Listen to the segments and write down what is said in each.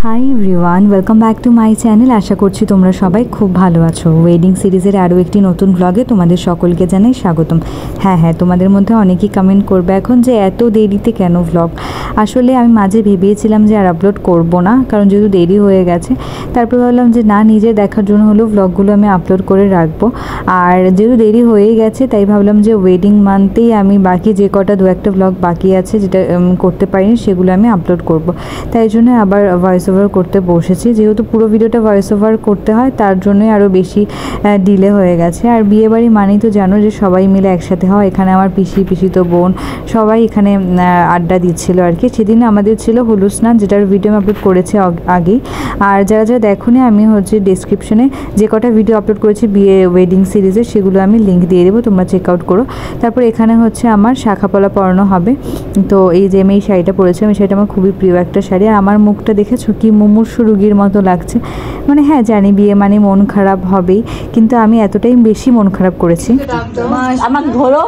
High everyone, welcome back to my channel. আশা করছি তোমরা সবাই খুব ভালো আছো। ওয়েডিং সিরিজের আরও একটি নতুন ব্লগে তোমাদের সকলকে জানাই স্বাগতম। হ্যাঁ, তোমাদের মধ্যে অনেকেই কমেন্ট করবে এখন যে এত দেরিতে কেন ব্লগ। আসলে আমি মাঝে ভেবেছিলাম যে আর আপলোড করব না, কারণ যেহেতু দেরি হয়ে গেছে। তারপর ভাবলাম যে না, নিজে দেখার জন্য হলেও ব্লগগুলো আমি আপলোড করে রাখবো। আর যেহেতু দেরি হয়ে গেছে তাই ভাবলাম যে ওয়েডিং মান্থেই আমি বাকি যে কটা দু একটা ব্লগ বাকি আছে যেটা করতে পারিনি সেগুলো আমি আপলোড করব। তাই জন্য আবার ভয়েস ওভার করতে বসেছি। যেহেতু পুরো ভিডিওটা ভয়েস ওভার করতে হয় তার জন্যই আরও বেশি ডিলে হয়ে গেছে। আর বিয়েবাড়ি মানেই তো জানো যে সবাই মিলে একসাথে হয়। এখানে আমার পিসিতো বোন সবাই এখানে আড্ডা দিচ্ছিল আর কি। সেদিন আমাদের ছিল হলুদ স্নান, যেটার ভিডিও আমি আপলোড করেছি আগেই। আর যারা দেখোনি, আমি ডেসক্রিপশনে যে কটা ভিডিও আপলোড করেছি বিয়ে ওয়েডিং সিরিজের সেগুলো আমি লিঙ্ক দিয়ে দেবো, তোমরা চেক আউট করো। তারপর এখানে আমার শাখাপলা পরানো হবে। তো এই যে আমি এই শাড়িটা পরেছিলাম, এই শাড়িটা আমার খুবই প্রিয় একটা শাড়ি। আর আমার মুখটা দেখেছো কি মুমূর্ষু রোগীর মতো লাগছে। মানে হ্যাঁ, জানি বিয়ে মানে মন খারাপ হবেই, কিন্তু আমি এতটাই বেশি মন খারাপ করেছি। আমাকে ধরো।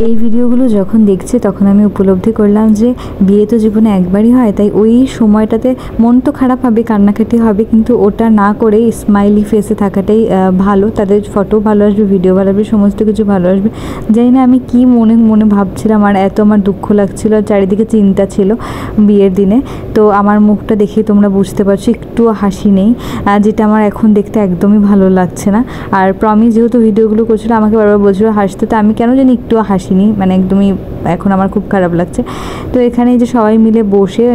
এই ভিডিওগুলো যখন দেখছি তখন আমি উপলব্ধি করলাম যে বিয়ে তো জীবনে একবারই হয়, তাই ওই সময়টাতে মন তো খারাপ হবে, কান্নাকাটি হবে, কিন্তু ওটা না করে স্মাইলি ফেসে থাকাটাই ভালো। তাদের ফটো ভালো আসবে, ভিডিও ভালো আসবে, সমস্ত কিছু ভালো আসবে। জানি না আমি কি মনে ভাবছিলাম, আর এত আমার দুঃখ লাগছিল, আর চারিদিকে চিন্তা ছিল বিয়ের দিনে। তো আমার মুখটা দেখে তোমরা বুঝতে পারছো একটু হাসি নেই, যেটা আমার এখন দেখতে একদমই ভালো লাগছে না। আর প্রমি যেহেতু ভিডিওগুলো করছিল আমাকে বারবার বলছিল হাসতে, তো আমি কেন জানি একটু হাসিনি, মানে একদমই এখন আমার খুব খারাপ লাগছে। তো এখানে যে সবাই মিলে বসে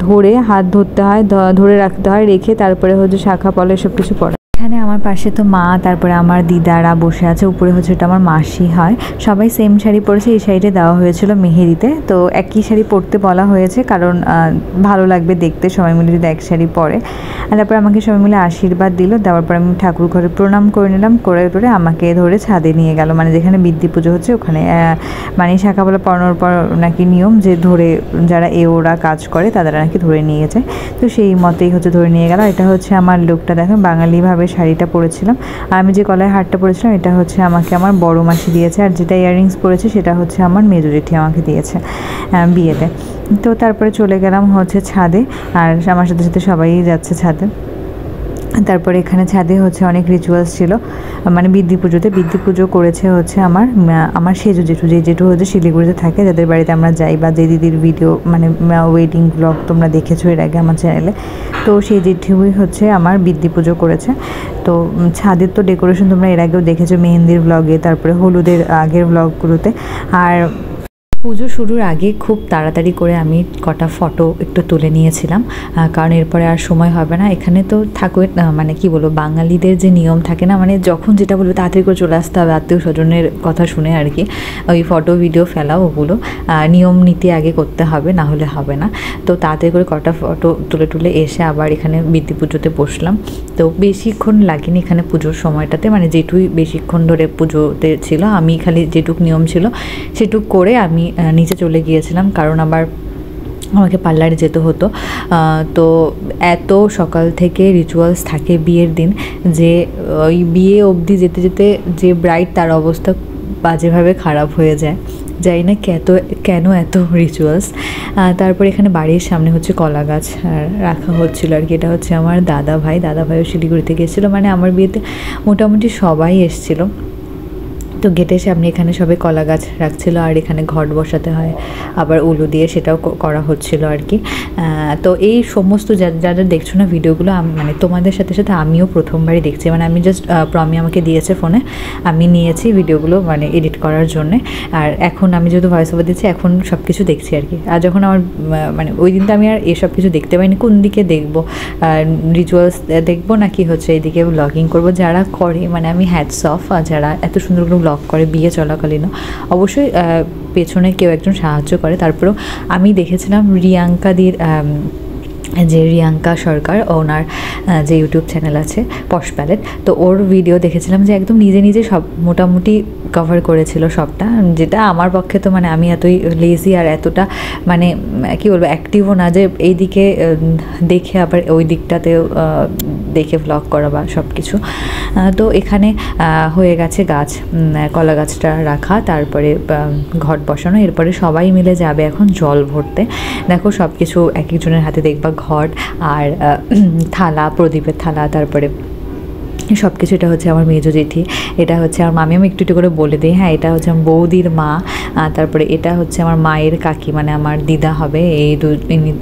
ধরে হাত ধরতে হয়, ধরে রাখতে হয়, রেখে তারপরে শাখা পলা সব কিছু পড়া। এখানে আমার পাশে তো মা, তারপরে আমার দিদারা বসে আছে, উপরে এটা আমার মাসি হয়। সবাই সেম শাড়ি পরেছে। এই শাড়িটা দেওয়া হয়েছিল মেহেরিতে, তো একই শাড়ি পরতে বলা হয়েছে, কারণ ভালো লাগবে দেখতে সবাই মিলে যদি এক শাড়ি পরে। আর তারপর আমাকে সবাই মিলে আশীর্বাদ দিল। দেওয়ার পর আমি ঠাকুর ঘরে প্রণাম করে নিলাম, করে আমাকে ধরে ছাদে নিয়ে গেল, মানে যেখানে বৃদ্ধি পুজো হচ্ছে ওখানে। মানে শাখাপলা পরানোর পর নাকি নিয়ম যে ধরে যারা ওরা কাজ করে তাদের নাকি ধরে নিয়ে যায়। তো সেই মতেই ধরে নিয়ে গেল। এটা আমার লুকটা দেখো, বাঙালিভাবে শাড়িটা পরেছিলাম। আর আমি যে গলায় হারটা পরেছিলাম এটা আমাকে আমার বড় মাসি দিয়েছে। আর যেটা ইয়াররিংস পরেছে সেটা আমার মেজো জেঠি আমাকে দিয়েছে বিয়েতে। তো তারপরে চলে গেলাম ছাদে, আর আমার সাথে সাথে সবাই যাচ্ছে ছাদে। তারপরে এখানে ছাদে অনেক রিচুয়ালস ছিল, মানে বৃদ্ধি পুজো করেছে আমার সেজু জেঠু, যে জেঠু শিলিগুড়িতে থাকে, যাদের বাড়িতে আমরা যাই, বা যে দিদির ভিডিও মানে ওয়েডিং ব্লগ তোমরা দেখেছো এর আগে আমার চ্যানেলে। তো সেই জেঠুই আমার বৃদ্ধি পুজো করেছে। তো ছাদের তো ডেকোরেশন তোমরা এর আগেও দেখেছো মেহেন্দির ব্লগে, তারপরে হলুদের আগের ব্লগগুলোতে। আর পুজো শুরুর আগে খুব তাড়াতাড়ি করে আমি কটা ফটো একটু তুলে নিয়েছিলাম, কারণ এরপরে আর সময় হবে না। এখানে তো থাকবে মানে কি বলবো, বাঙালিদের যে নিয়ম থাকে না, মানে যখন যেটা বলবে তাড়াতাড়ি করে চলে আসতে হবে, আত্মীয় স্বজনের কথা শুনে আর কি। ওই ফটো ভিডিও ফেলাও ওগুলো নিয়ম নীতি আগে করতে হবে, না হলে হবে না। তো তাড়াতাড়ি করে কটা ফটো তুলে এসে আবার এখানে বৃদ্ধি পুজোতে বসলাম। তো বেশিক্ষণ লাগেনি এখানে পুজোর সময়টাতে, মানে যেটুকুই বেশিক্ষণ ধরে পুজোতে ছিল, আমি খালি যেটুক নিয়ম ছিল সেটুক করে আমি নিচে চলে গিয়েছিলাম, কারণ আবার আমাকে পার্লারে যেতে হতো। তো এত সকাল থেকে রিচুয়ালস থাকে বিয়ের দিন যে ওই বিয়ে অবধি যেতে যেতে যে ব্রাইড তার অবস্থা বাজেভাবে খারাপ হয়ে যায়। জানি না কেন এত রিচুয়ালস। তারপর এখানে বাড়ির সামনে কলা গাছ রাখা হচ্ছিলো আর কি। এটা আমার দাদাভাইও শিলিগুড়ি থেকে এসেছিলো, মানে আমার বিয়েতে মোটামুটি সবাই এসেছিলো। তো গেটের সামনে এখানে সবাই কলা গাছ রাখছিল, আর এখানে ঘট বসাতে হয় আবার উলু দিয়ে, সেটাও করা হচ্ছিল আর কি। তো এই সমস্ত যারা দেখছো না ভিডিওগুলো, মানে তোমাদের সাথে সাথে আমিও প্রথমবারই দেখছি, মানে আমি জাস্ট প্রমি আমাকে দিয়েছে ফোনে, আমি নিয়েছি ভিডিওগুলো মানে এডিট করার জন্যে। আর এখন আমি যেহেতু ভয়েস ওভার দিচ্ছি এখন সব কিছু দেখছি আর কি। আর যখন আমার মানে ওই দিন তো আমি আর এসব কিছু দেখতে পাইনি, কোন দিকে দেখবো, রিচুয়ালস দেখবো নাকি এইদিকে ব্লগিং করবো। যারা করে মানে আমি হ্যাটস অফ, যারা এত সুন্দর ব্লগ করে বিয়ে চলাকালীনও, অবশ্যই পেছনে কেউ একজন সাহায্য করে। তারপরেও আমি দেখেছিলাম রিয়াঙ্কাদির, যে রিয়াঙ্কা সরকার, ওনার যে ইউটিউব চ্যানেল আছে পশ প্যালেট, তো ওর ভিডিও দেখেছিলাম যে একদম নিজে সব মোটামুটি কভার করেছিল সবটা, যেটা আমার পক্ষে তো মানে আমি এতই লেজি আর এতটা মানে কি বলবো অ্যাক্টিভও না যে এই দিকে দেখে আবার ওই দিকটাতেও দেখে ভ্লগ করা বা সব কিছু। তো এখানে হয়ে গেছে গাছ, কলা গাছটা রাখা, তারপরে ঘট বসানো, এরপরে সবাই মিলে যাবে এখন জল ভরতে। দেখো সব কিছু এক একজনের হাতে দেখবা ঘট আর থালা, প্রদীপের থালা, তারপরে সব কিছু। এটা হচ্ছে আমার মেজো জেঠি, এটা হচ্ছে আমার মামি, আমি একটু একটু করে বলে দিই, হ্যাঁ এটা হচ্ছে আমার বৌদির মা, তারপরে এটা হচ্ছে আমার মায়ের কাকি মানে আমার দিদা হবে,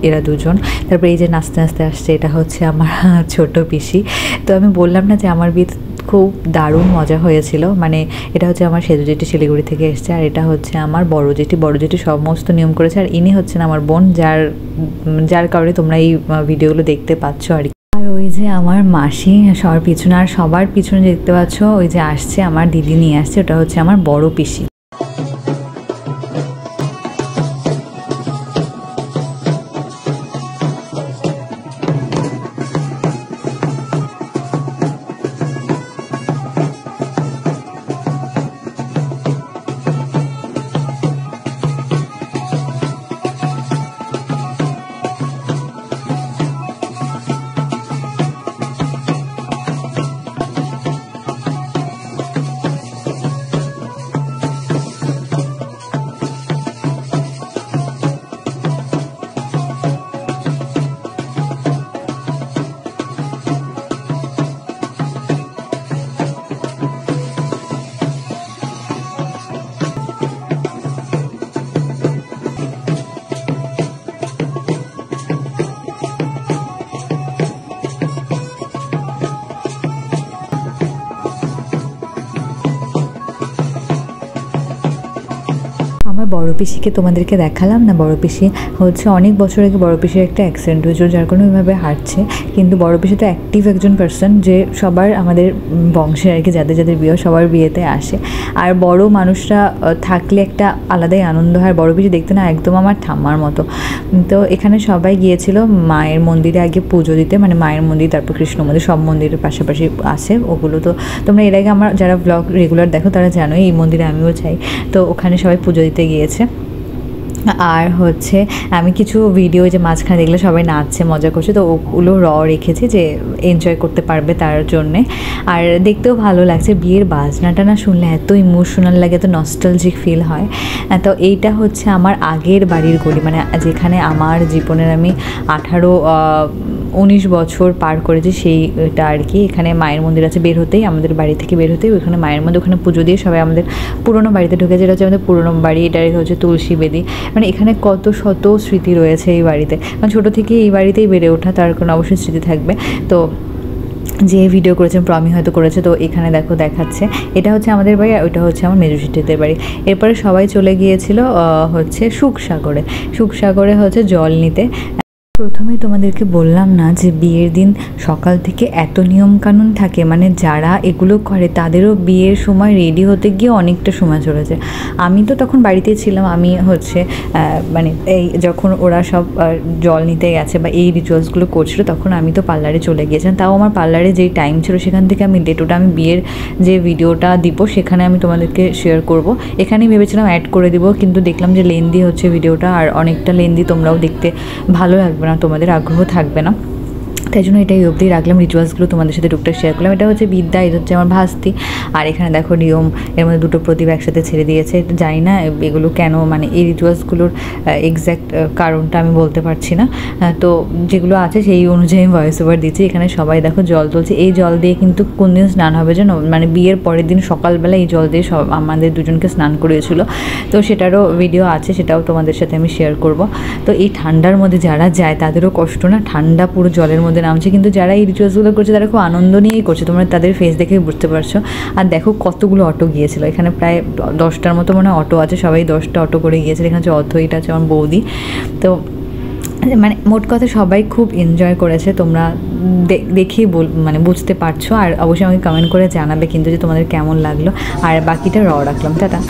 এরা দুজন। তারপরে এই যে নাচতে নাচতে আসছে এটা হচ্ছে আমার ছোট পিসি। তো আমি বললাম না যে আমার বিয়ে খুব দারুণ মজা হয়েছিল, মানে এটা হচ্ছে আমার সেজো জেঠি শিলিগুড়ি থেকে এসছে, আর এটা হচ্ছে আমার বড় জেঠি সমস্ত নিয়ম করেছে, আর ইনি হচ্ছেন আমার বোন, যার কারণে তোমরা এই ভিডিওগুলো দেখতে পাচ্ছ আর কি। আর ওই যে আমার মাসি সবার পিছনে, আর সবার পিছনে দেখতে পাচ্ছ ওই যে আসছে আমার দিদি নিয়ে আসছে, ওটা হচ্ছে আমার বড় পিসি। আমার বড় পিসিকে তোমাদেরকে দেখালাম না, বড় পিসি হচ্ছে অনেক বছর আগে বড় পিসির একটা অ্যাক্সিডেন্ট হয়েছিল, যার কারণে ওইভাবে হাঁটছে। কিন্তু বড় পিসি তো অ্যাক্টিভ একজন পার্সন, যে সবার আমাদের বংশের আর কি যাদের যাদের বিয়ে সবার বিয়েতে আসে, আর বড় মানুষরা থাকলে একটা আলাদাই আনন্দ হয়। বড় পিসি দেখতে না একদম আমার ঠাম্মার মতো। তো এখানে সবাই গিয়েছিল মায়ের মন্দিরে আগে পুজো দিতে, মানে মায়ের মন্দির, তারপর কৃষ্ণ মন্দির, সব মন্দিরের পাশাপাশি আছে ওগুলো। তো তোমরা এর আগে আমার যারা ব্লগ রেগুলার দেখো তারা জানোই এই মন্দিরে আমিও চাই। তো ওখানে সবাই পুজো দিতে গিয়েছে। আর হচ্ছে আমি কিছু ভিডিও যে মাঝখানে দেখলে সবাই নাচছে মজা করছে, তো ওগুলো রেখেছি যে এনজয় করতে পারবে তার জন্যে। আর দেখতেও ভালো লাগছে, বিয়ের বাজনাটা না শুনলে এত ইমোশনাল লাগে, এত নস্টালজিক ফিল হয়। তো এইটা হচ্ছে আমার আগের বাড়ির গলি, মানে যেখানে আমার জীবনের আমি 19 বছর পার করেছি সেইটা আর কি। এখানে মায়ের মন্দির আছে, বের হতেই আমাদের বাড়ি থেকে বের হতেই ওইখানে মায়ের মন্দির, ওখানে পুজো দিয়ে সবাই আমাদের পুরনো বাড়িতে ঢুকে, যেটা হচ্ছে আমাদের পুরনো বাড়ি। এটা হচ্ছে তুলসী বেদি, মানে এখানে কত শত স্মৃতি রয়েছে এই বাড়িতে, মানে ছোটো থেকে এই বাড়িতেই বেড়ে ওঠা, তার কোনো অবশ্যই স্মৃতি থাকবে। তো যে ভিডিও করেছেন প্রমি হয়তো করেছে, তো এখানে দেখো দেখাচ্ছে এটা হচ্ছে আমাদের বাড়ি, আর ওইটা হচ্ছে আমার মেজুসিটিদের বাড়ি। এরপরে সবাই চলে গিয়েছিল হচ্ছে সুখসাগরে হচ্ছে জল নিতে। প্রথমেই তোমাদেরকে বললাম না যে বিয়ের দিন সকাল থেকে এত নিয়মকানুন থাকে, মানে যারা এগুলো করে তাদেরও বিয়ের সময় রেডি হতে গিয়ে অনেকটা সময় চলে যায়। আমি তো তখন বাড়িতে ছিলাম, আমি হচ্ছে মানে এই যখন ওরা সব জল নিতে গেছে বা এই রিচুয়ালসগুলো করছিল তখন আমি তো পার্লারে চলে গিয়েছিলাম। তাও আমার পার্লারে যেই টাইম ছিল সেখান থেকে আমি ওটা আমি বিয়ের যে ভিডিওটা দিব সেখানে আমি তোমাদেরকে শেয়ার করব। এখানেই ভেবেছিলাম অ্যাড করে দিব, কিন্তু দেখলাম যে লেন্দি হচ্ছে ভিডিওটা, আর অনেকটা লেন্দি, তোমরাও দেখতে ভালো লাগবে না, তোমাদের আগ্রহ থাকবে না, তাই জন্য এটাই অবধি রাখলাম। রিচুয়ালসগুলো তোমাদের সাথে টুকটাক শেয়ার করলাম। এটা হচ্ছে বিদ্যা, এটা হচ্ছে আমার ভাস্তি। আর এখানে দেখো নিয়ম, এর মধ্যে দুটো প্রদীপ একসাথে ছেড়ে দিয়েছে। জানি না এগুলো কেন, মানে এই রিচুয়ালসগুলোর এক্স্যাক্ট কারণটা আমি বলতে পারছি না। তো যেগুলো আছে সেই অনুযায়ী আমি ভয়েস ওভার দিচ্ছি। এখানে সবাই দেখো জল তুলছে, এই জল দিয়ে কিন্তু কোন দিন স্নান হবে যেন, মানে বিয়ের পরের দিন সকালবেলা এই জল দিয়ে সব আমাদের দুজনকে স্নান করিয়েছিল। তো সেটারও ভিডিও আছে, সেটাও তোমাদের সাথে আমি শেয়ার করব। তো এই ঠান্ডার মধ্যে যারা যায় তাদেরও কষ্ট না, ঠান্ডা পুরো জলের মধ্যে নামছে, কিন্তু যারা এই রিচুয়ালসগুলো করছে তারা খুব আনন্দ নিয়েই করছে, তোমরা তাদের ফেস দেখেই বুঝতে পারছো। আর দেখো কতগুলো অটো গিয়েছিলো, এখানে প্রায় 10টার মতো মনে হয় অটো আছে, সবাই 10টা অটো করে গিয়েছিল। এখানে হচ্ছে অথরিটা আছে আমার বৌদি। তো মানে মোট কথা সবাই খুব এনজয় করেছে, তোমরা দেখেই মানে বুঝতে পারছো। আর অবশ্যই আমাকে কমেন্ট করে জানাবে কিন্তু যে তোমাদের কেমন লাগলো। আর বাকিটা রাখলাম, টাটা।